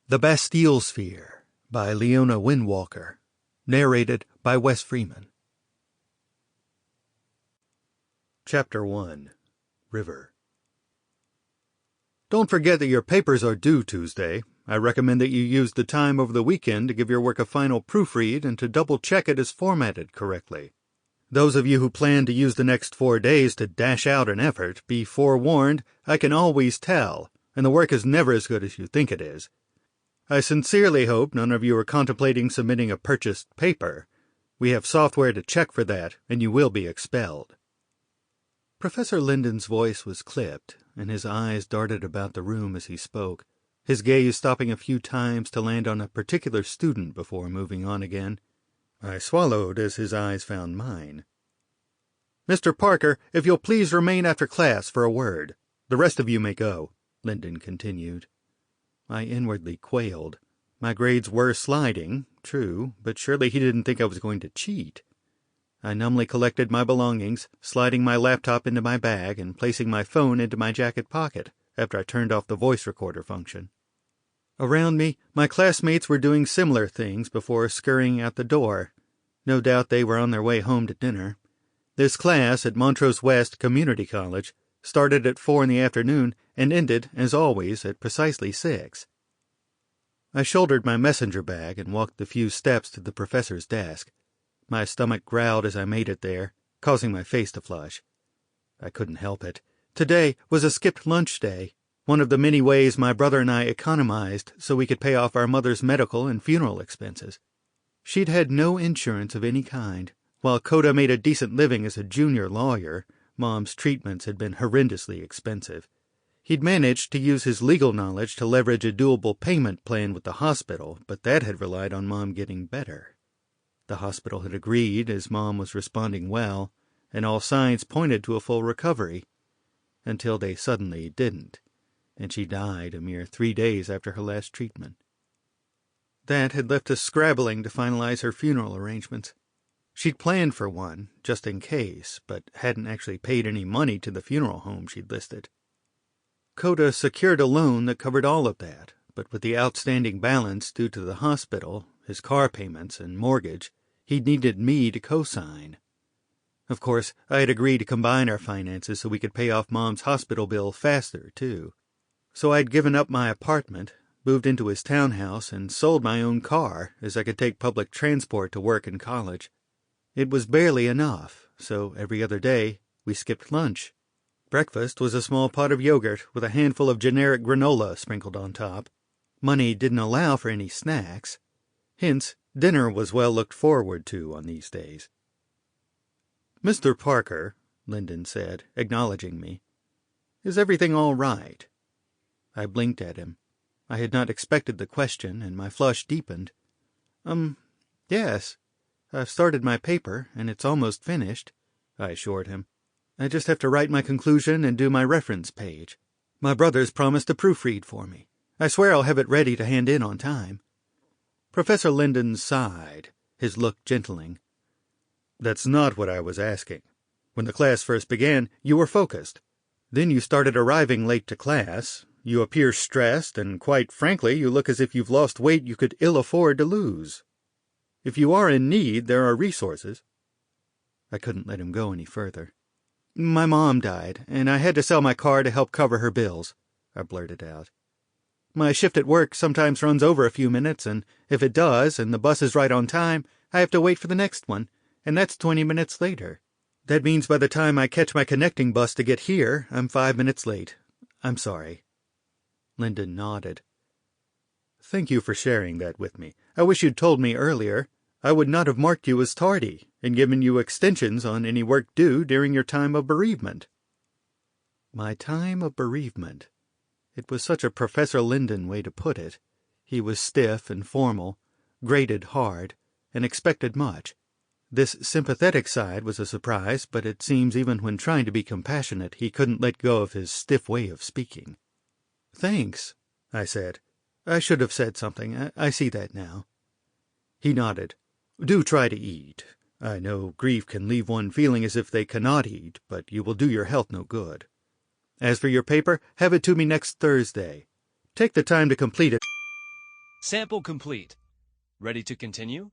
The Bastille Sphere by Leona Windwalker. Narrated by Wes Freeman. Chapter 1. River. Don't forget that your papers are due Tuesday. I recommend that you use the time over the weekend to give your work a final proofread and to double-check it is formatted correctly. Those of you who plan to use the next 4 days to dash out an effort, be forewarned, I can always tell, and the work is never as good as you think it is. I sincerely hope none of you are contemplating submitting a purchased paper. We have software to check for that, and you will be expelled. Professor Linden's voice was clipped, and his eyes darted about the room as he spoke, his gaze stopping a few times to land on a particular student before moving on again. I swallowed as his eyes found mine. "Mr. Parker, if you'll please remain after class for a word. The rest of you may go," Linden continued. I inwardly quailed. My grades were sliding, true, but surely he didn't think I was going to cheat. I numbly collected my belongings, sliding my laptop into my bag and placing my phone into my jacket pocket after I turned off the voice recorder function. Around me, my classmates were doing similar things before scurrying out the door. No doubt they were on their way home to dinner. This class at Montrose West Community College started at 4 in the afternoon and ended, as always, at precisely 6. I shouldered my messenger bag and walked the few steps to the professor's desk. My stomach growled as I made it there, causing my face to flush. I couldn't help it. Today was a skipped lunch day, one of the many ways my brother and I economized so we could pay off our mother's medical and funeral expenses. She'd had no insurance of any kind. While Coda made a decent living as a junior lawyer, Mom's treatments had been horrendously expensive. He'd managed to use his legal knowledge to leverage a doable payment plan with the hospital, but that had relied on Mom getting better. The hospital had agreed, as Mom was responding well, and all signs pointed to a full recovery, until they suddenly didn't, and she died a mere 3 days after her last treatment. That had left us scrabbling to finalize her funeral arrangements. She'd planned for one, just in case, but hadn't actually paid any money to the funeral home she'd listed. Coda secured a loan that covered all of that, but with the outstanding balance due to the hospital, his car payments, and mortgage, he needed me to co-sign. Of course, I had agreed to combine our finances so we could pay off Mom's hospital bill faster, too. So I'd given up my apartment, moved into his townhouse, and sold my own car, as I could take public transport to work and college. It was barely enough, so every other day we skipped lunch. Breakfast was a small pot of yogurt with a handful of generic granola sprinkled on top. Money didn't allow for any snacks. Hence, dinner was well looked forward to on these days. "Mr. Parker," Linden said, acknowledging me, "is everything all right?" I blinked at him. I had not expected the question, and my flush deepened. Yes. I've started my paper, and it's almost finished," I assured him. "I just have to write my conclusion and do my reference page. My brother's promised to proofread for me. I swear I'll have it ready to hand in on time." Professor Linden sighed, his look gentling. "That's not what I was asking. When the class first began, you were focused. Then you started arriving late to class. You appear stressed, and quite frankly, you look as if you've lost weight you could ill afford to lose. If you are in need, there are resources." I couldn't let him go any further. "My mom died, and I had to sell my car to help cover her bills," I blurted out. "My shift at work sometimes runs over a few minutes, and if it does, and the bus is right on time, I have to wait for the next one, and that's 20 minutes later. That means by the time I catch my connecting bus to get here, I'm 5 minutes late. I'm sorry." Linden nodded. "Thank you for sharing that with me. I wish you'd told me earlier. I would not have marked you as tardy and given you extensions on any work due during your time of bereavement." My time of bereavement. It was such a Professor Linden way to put it. He was stiff and formal, graded hard, and expected much. This sympathetic side was a surprise, but it seems even when trying to be compassionate, he couldn't let go of his stiff way of speaking. "Thanks," I said. "I should have said something. I see that now." He nodded. "Do try to eat. I know grief can leave one feeling as if they cannot eat, but you will do your health no good. As for your paper, have it to me next Thursday. Take the time to complete it." Sample complete. Ready to continue?